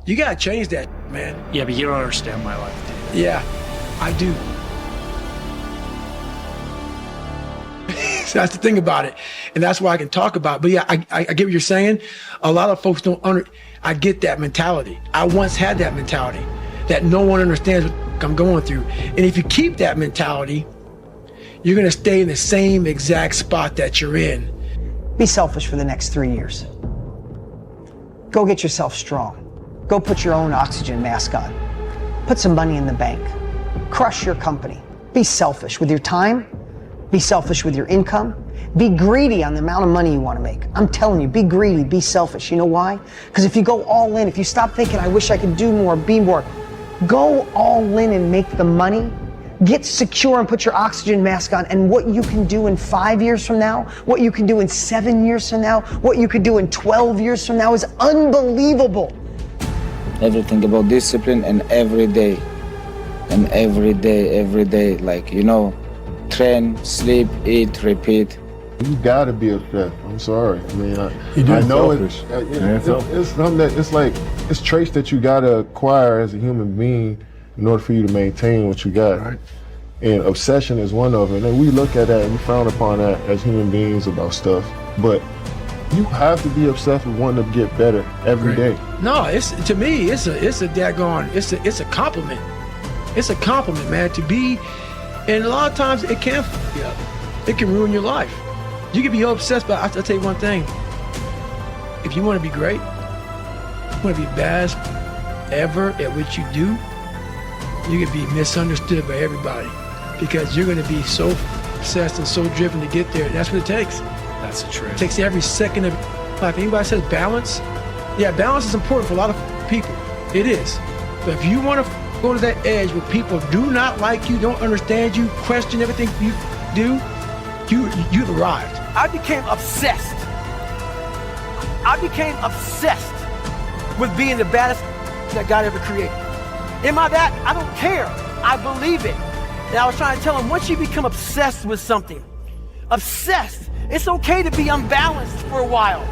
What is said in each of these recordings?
You gotta change that, man. Yeah, but you don't understand my life, dude. Yeah, I do. So that's the thing about it. And that's why I can talk about it. But yeah, I get what you're saying. A lot of folks I get that mentality. I once had that mentality that no one understands what I'm going through. And if you keep that mentality, you're gonna stay in the same exact spot that you're in. Be selfish for the next 3 years. Go get yourself strong. Go put your own oxygen mask on. Put some money in the bank. Crush your company. Be selfish with your time. Be selfish with your income. Be greedy on the amount of money you want to make. I'm telling you, be greedy, be selfish. You know why? Because if you go all in, if you stop thinking, I wish I could do more, be more, go all in and make the money. Get secure and put your oxygen mask on, and what you can do in 5 years from now, what you can do in 7 years from now, what you could do in 12 years from now is unbelievable. Everything about discipline, and every day, like, you know, train, sleep, eat, repeat. You gotta be obsessed. I'm sorry. I mean, I know it's something that it's traits that you gotta acquire as a human being in order for you to maintain what you got. Right. And obsession is one of them. And we look at that and we frown upon that as human beings about stuff. But you have to be obsessed with wanting to get better every day. No, to me, it's a daggone, it's a compliment. It's a compliment, man, to be, and a lot of times it can f you up. It can ruin your life. You can be obsessed, but I'll tell you one thing. If you want to be great, you want to be best ever at what you do, you can be misunderstood by everybody because you're going to be so obsessed and so driven to get there. That's what it takes. That's the truth. It takes every second of life. Anybody says balance, yeah, balance is important for a lot of people. It is. But if you want to go to that edge where people do not like you, don't understand you, question everything you do, you've arrived. I became obsessed. I became obsessed with being the baddest that God ever created. Am I that? I don't care. I believe it. And I was trying to tell him, once you become obsessed with something, obsessed, it's okay to be unbalanced for a while.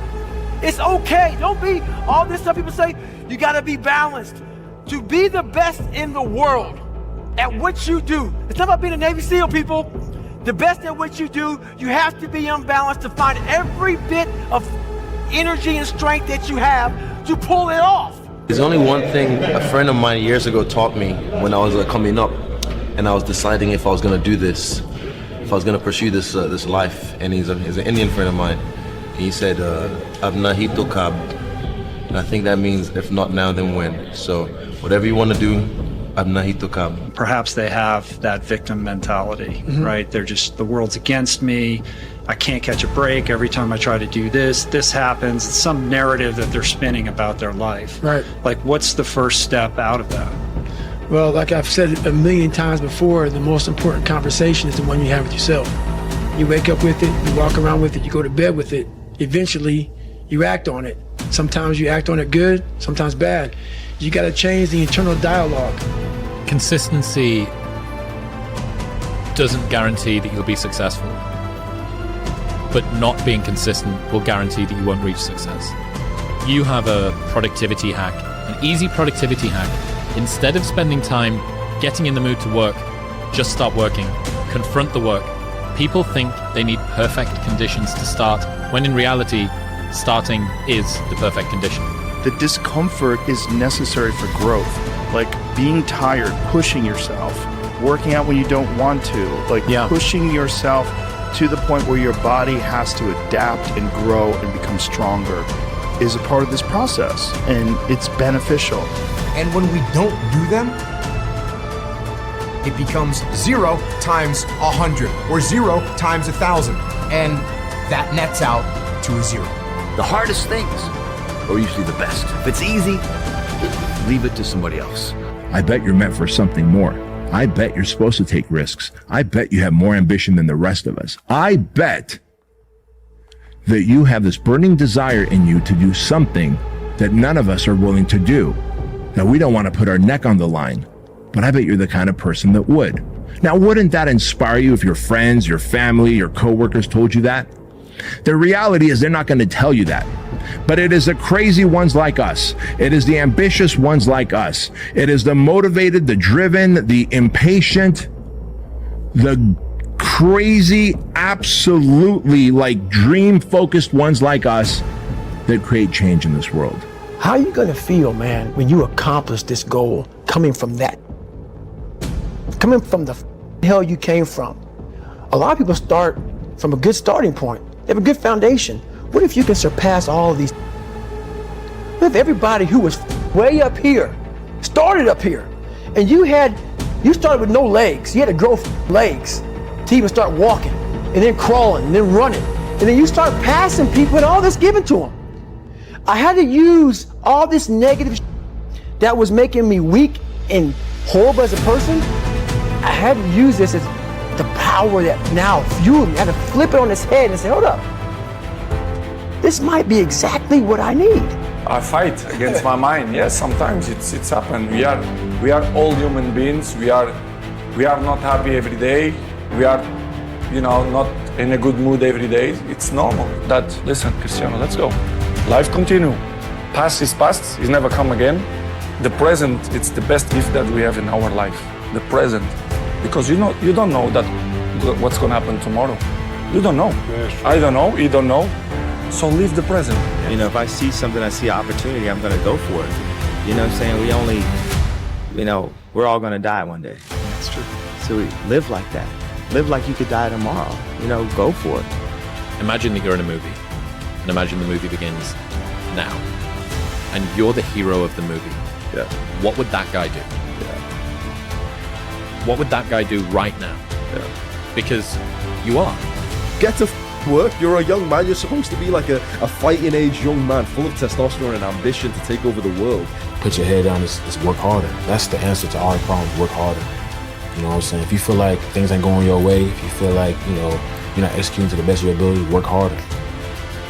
It's okay. Don't be all this stuff people say, you gotta be balanced. To be the best in the world at what you do. It's not about being a Navy SEAL, people. The best at what you do, you have to be unbalanced to find every bit of energy and strength that you have to pull it off. There's only one thing a friend of mine years ago taught me when I was coming up, and I was deciding if I was going to do this, if I was going to pursue this life. And he's an Indian friend of mine. He said, "Abna hi to kab," and I think that means if not now, then when. So whatever you want to do, abna hi to kab. Perhaps they have that victim mentality, right? They're just, the world's against me. I can't catch a break. Every time I try to do this happens. It's some narrative that they're spinning about their life. Right. Like, what's the first step out of that? Well, like I've said a million times before, the most important conversation is the one you have with yourself. You wake up with it, you walk around with it, you go to bed with it. Eventually, you act on it. Sometimes you act on it good, sometimes bad. You got to change the internal dialogue. Consistency doesn't guarantee that you'll be successful, but not being consistent will guarantee that you won't reach success. You have a productivity hack, an easy productivity hack. Instead of spending time getting in the mood to work, just start working. Confront the work. People think they need perfect conditions to start, when in reality, starting is the perfect condition. The discomfort is necessary for growth. Like being tired, pushing yourself, working out when you don't want to, like pushing yourself to the point where your body has to adapt and grow and become stronger is a part of this process, and it's beneficial. And when we don't do them, it becomes 0 times 100 or 0 times 1,000, and that nets out to a 0. The hardest things are usually the best. If it's easy, leave it to somebody else. I bet you're meant for something more. I bet you're supposed to take risks. I bet you have more ambition than the rest of us. I bet that you have this burning desire in you to do something that none of us are willing to do, that we don't want to put our neck on the line. But I bet you're the kind of person that would. Now, wouldn't that inspire you if your friends, your family, your coworkers told you that? The reality is they're not going to tell you that. but it is the crazy ones like us. It is the ambitious ones like us. It is the motivated, the driven, the impatient, the crazy, absolutely like dream-focused ones like us that create change in this world. How are you gonna feel, man, when you accomplish this goal coming from that? Coming from the hell you came from. A lot of people start from a good starting point. They have a good foundation. What if you can surpass all of these? What if everybody who was way up here started up here, and you started with no legs. You had to grow legs to even start walking, and then crawling, and then running, and then you start passing people and all this given to them. I had to use all this negative that was making me weak and horrible as a person. I had to use this as the power that now fueled me. I had to flip it on its head and say, hold up, this might be exactly what I need. I fight against my mind. Yes, sometimes it's happened. We are all human beings. We are not happy every day. We are, not in a good mood every day. It's normal. Listen, Cristiano, let's go. Life continue. Past is past. It's never come again. The present, it's the best gift that we have in our life. The present, because you don't know that what's going to happen tomorrow. You don't know. I don't know. You don't know. So live the present. If I see something, I see an opportunity, I'm going to go for it. You know what I'm saying? We only, we're all going to die one day. That's true. So we live like that. Live like you could die tomorrow. Go for it. Imagine that you're in a movie, and imagine the movie begins now, and you're the hero of the movie. Yeah. What would that guy do? What would that guy do right now? Yeah. Because you are. Get to work. You're a young man. You're supposed to be like a fighting age young man full of testosterone and ambition to take over the world. Put your head down, is work harder. That's the answer to all problems, work harder. You know what I'm saying? If you feel like things ain't going your way, if you feel like, you're not executing to the best of your ability, work harder.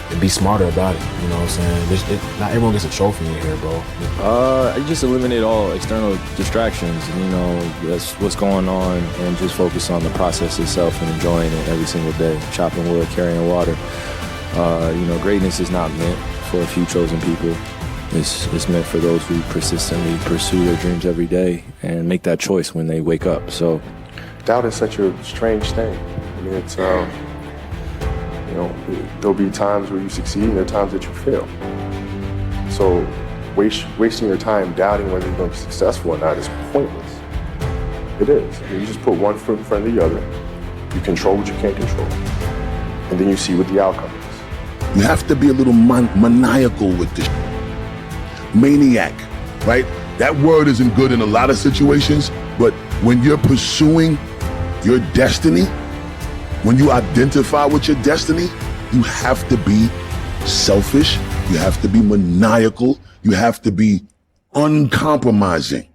And be smarter about it, you know what I'm saying? Not everyone gets a trophy in here, bro. I just eliminate all external distractions, that's what's going on, and just focus on the process itself and enjoying it every single day. Chopping wood, carrying water. Greatness is not meant for a few chosen people. It's meant for those who persistently pursue their dreams every day and make that choice when they wake up. So, doubt is such a strange thing. I mean, it's there'll be times where you succeed and there are times that you fail. So wasting your time doubting whether you're going to be successful or not is pointless. It is. You just put one foot in front of the other. You control what you can't control. And then you see what the outcome is. You have to be a little maniacal with this. Maniac, right? That word isn't good in a lot of situations, but when you're pursuing your destiny, when you identify with your destiny, you have to be selfish, you have to be maniacal, you have to be uncompromising.